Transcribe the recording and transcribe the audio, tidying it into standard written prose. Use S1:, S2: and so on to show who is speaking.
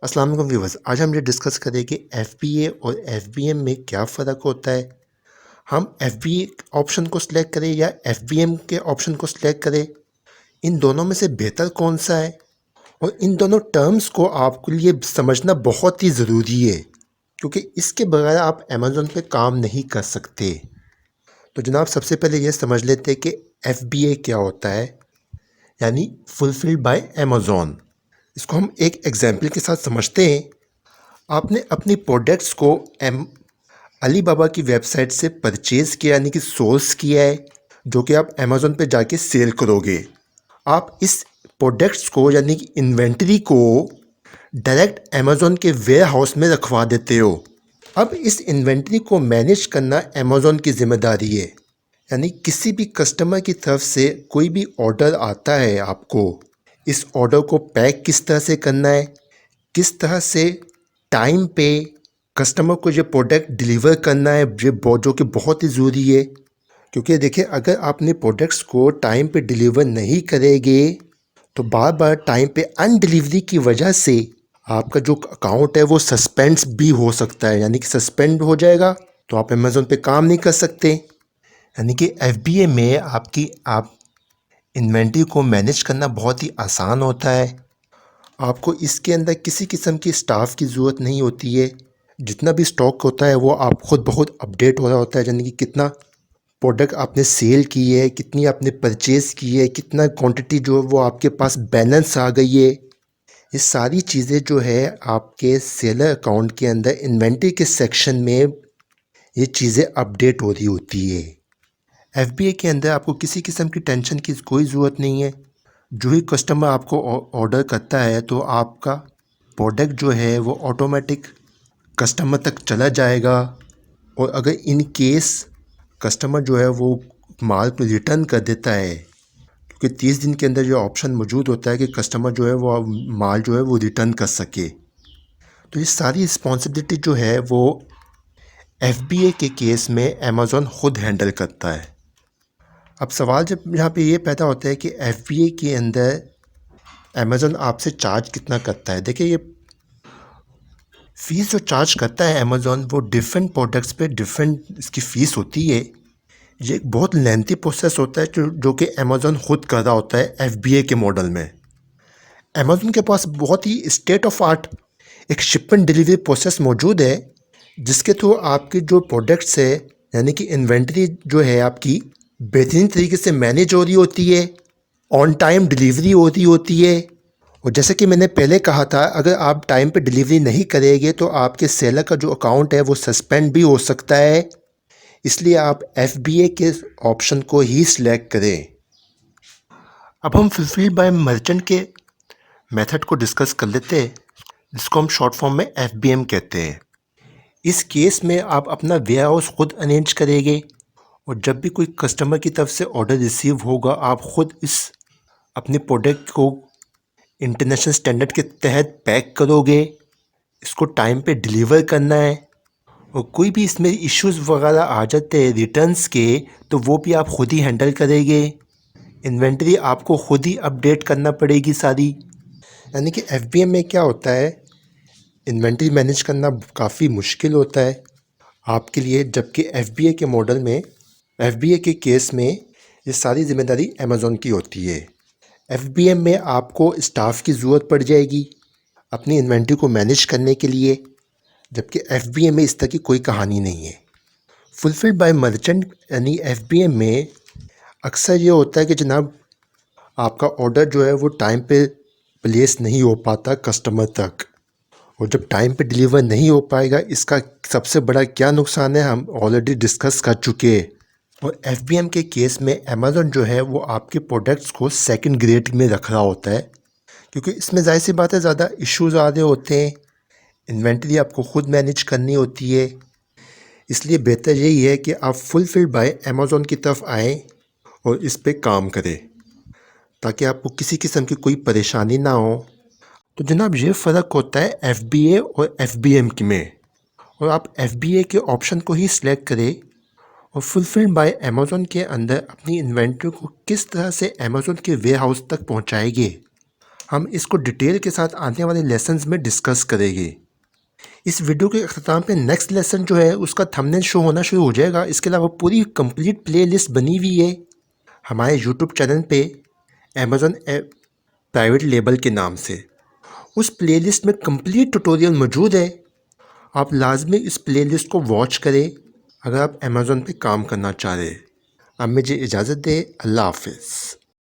S1: अस्सलाम वालेकुम व्यूवर्स। आज हम ये डिस्कस करेंगे एफबीए और एफबीएम में क्या फ़र्क होता है। हम एफबीए ऑप्शन को सिलेक्ट करें या एफबीएम के ऑप्शन को सिलेक्ट करें, इन दोनों में से बेहतर कौन सा है और इन दोनों टर्म्स को आपके लिए समझना बहुत ही ज़रूरी है, क्योंकि इसके बगैर आप अमेज़न पे काम नहीं कर सकते। तो जनाब, सबसे पहले ये समझ लेते हैं कि एफबीए क्या होता है, यानी फुलफिल्ड बाय अमेज़न। इसको हम एक एग्जाम्पल के साथ समझते हैं। आपने अपनी प्रोडक्ट्स को एम अली बाबा की वेबसाइट से परचेज़ किया, यानी कि सोर्स किया है, जो कि आप अमेज़न पे जाके सेल करोगे। आप इस प्रोडक्ट्स को यानी कि इन्वेंटरी को डायरेक्ट अमेज़न के वेयर हाउस में रखवा देते हो। अब इस इन्वेंटरी को मैनेज करना अमेज़न की ज़िम्मेदारी है, यानी किसी भी कस्टमर की तरफ से कोई भी ऑर्डर आता है, आपको इस ऑर्डर को पैक किस तरह से करना है, किस तरह से टाइम पे कस्टमर को ये प्रोडक्ट डिलीवर करना है, ये जो कि बहुत ही ज़रूरी है। क्योंकि देखिए, अगर आपने प्रोडक्ट्स को टाइम पे डिलीवर नहीं करेंगे तो बार बार टाइम पे अनडिलीवरी की वजह से आपका जो अकाउंट है वो सस्पेंड भी हो सकता है, यानी कि सस्पेंड हो जाएगा तो आप अमेज़न पे काम नहीं कर सकते। यानी कि एफबीए में आप इन्वेंट्री को मैनेज करना बहुत ही आसान होता है। आपको इसके अंदर किसी किस्म की स्टाफ की ज़रूरत नहीं होती है। जितना भी स्टॉक होता है वो आप खुद बहुत अपडेट हो रहा होता है, यानी कि कितना प्रोडक्ट आपने सेल की है, कितनी आपने परचेज़ की है, कितना क्वांटिटी जो है वो आपके पास बैलेंस आ गई है। ये सारी चीज़ें जो है आपके सेलर अकाउंट के अंदर इन्वेंट्री के सेक्शन में ये चीज़ें अपडेट हो रही होती है। एफबीए के अंदर आपको किसी किस्म की टेंशन की कोई ज़रूरत नहीं है। जो ही कस्टमर आपको ऑर्डर करता है तो आपका प्रोडक्ट जो है वो ऑटोमेटिक कस्टमर तक चला जाएगा। और अगर इन केस कस्टमर जो है वो माल को रिटर्न कर देता है, क्योंकि 30 दिन के अंदर ये ऑप्शन मौजूद होता है कि कस्टमर जो है वो माल जो है वो रिटर्न कर सके, तो ये सारी रिस्पॉन्सिबिलिटी जो है वो एफबीए के केस में अमेज़न खुद हैंडल करता है। अब सवाल जब यहाँ पे ये पैदा होता है कि एफबीए के अंदर अमेज़न आपसे चार्ज कितना करता है। देखिए, ये फ़ीस जो चार्ज करता है अमेज़न, वो डिफरेंट प्रोडक्ट्स पे डिफरेंट इसकी फ़ीस होती है। ये एक बहुत लेंथी प्रोसेस होता है जो कि अमेज़न खुद कर रहा होता है एफबीए के मॉडल में। अमेज़न के पास बहुत ही स्टेट ऑफ आर्ट एक शिपमेंट डिलीवरी प्रोसेस मौजूद है, जिसके थ्रू आपकी जो प्रोडक्ट्स है, यानी कि इन्वेंट्री जो है आपकी बेहतरीन तरीके से मैनेज हो रही होती है, ऑन टाइम डिलीवरी हो रही होती है। और जैसे कि मैंने पहले कहा था, अगर आप टाइम पे डिलीवरी नहीं करेंगे तो आपके सेलर का जो अकाउंट है वो सस्पेंड भी हो सकता है। इसलिए आप एफबीए के ऑप्शन को ही सिलेक्ट करें। अब हम फुलफिल बाय मर्चेंट के मेथड को डिस्कस कर लेते हैं, जिसको हम शॉर्ट फॉर्म में एफबीएम कहते हैं। इस केस में आप अपना वेयर हाउस खुद अरेंज करेंगे और जब भी कोई कस्टमर की तरफ से ऑर्डर रिसीव होगा, आप खुद इस अपने प्रोडक्ट को इंटरनेशनल स्टैंडर्ड के तहत पैक करोगे। इसको टाइम पे डिलीवर करना है और कोई भी इसमें इश्यूज़ वगैरह आ जाते हैं रिटर्न्स के, तो वो भी आप खुद ही हैंडल करेंगे। इन्वेंटरी आपको खुद ही अपडेट करना पड़ेगी सारी। यानी कि एफबीएम में क्या होता है, इन्वेंटरी मैनेज करना काफ़ी मुश्किल होता है आपके लिए, जबकि एफबीए के मॉडल में, एफबीए के केस में ये सारी जिम्मेदारी अमेज़न की होती है। एफबीएम में आपको स्टाफ की ज़रूरत पड़ जाएगी अपनी इन्वेंटरी को मैनेज करने के लिए, जबकि एफबीएम में इस तरह की कोई कहानी नहीं है। फुलफिल्ड बाय मर्चेंट यानी एफबीएम में अक्सर ये होता है कि जनाब, आपका ऑर्डर जो है वो टाइम पे प्लेस नहीं हो पाता कस्टमर तक, और जब टाइम पे डिलीवर नहीं हो पाएगा, इसका सबसे बड़ा क्या नुकसान है हम ऑलरेडी डिस्कस कर चुके हैं। और एफबीएम के केस में अमेज़न जो है वो आपके प्रोडक्ट्स को सेकंड ग्रेड में रख रहा होता है, क्योंकि इसमें ज़ाहिर सी बात है ज़्यादा इश्यूज़ आ रहे होते हैं, इन्वेंटरी आपको खुद मैनेज करनी होती है। इसलिए बेहतर यही है कि आप फुलफिल्ड बाय अमेज़न की तरफ आएँ और इस पे काम करें, ताकि आपको किसी किस्म की कोई परेशानी ना हो। तो जनाब, ये फ़र्क होता है एफबीए और एफबीएम की में, और आप एफबीए के ऑप्शन को ही सिलेक्ट करें और फुलफिल्ड बाय अमेज़न के अंदर अपनी इन्वेंट्री को किस तरह से अमेज़न के वेयर हाउस तक पहुँचाएंगे। हम इसको डिटेल के साथ आने वाले लेसन्स में डिस्कस करेंगे। इस वीडियो के अख्ताम पे नेक्स्ट लेसन जो है उसका थंबनेल शो होना शुरू हो जाएगा। इसके अलावा पूरी कंप्लीट प्लेलिस्ट बनी हुई है हमारे यूट्यूब चैनल पे अमेज़न प्राइवेट लेबल के नाम से। उस प्लेलिस्ट में कंप्लीट ट्यूटोरियल मौजूद है। आप लाजमी इस प्लेलिस्ट को वॉच करें अगर आप अमेज़न पे काम करना चाह रहे हैं। अब मुझे इजाज़त दें। अल्लाह हाफ़िज़।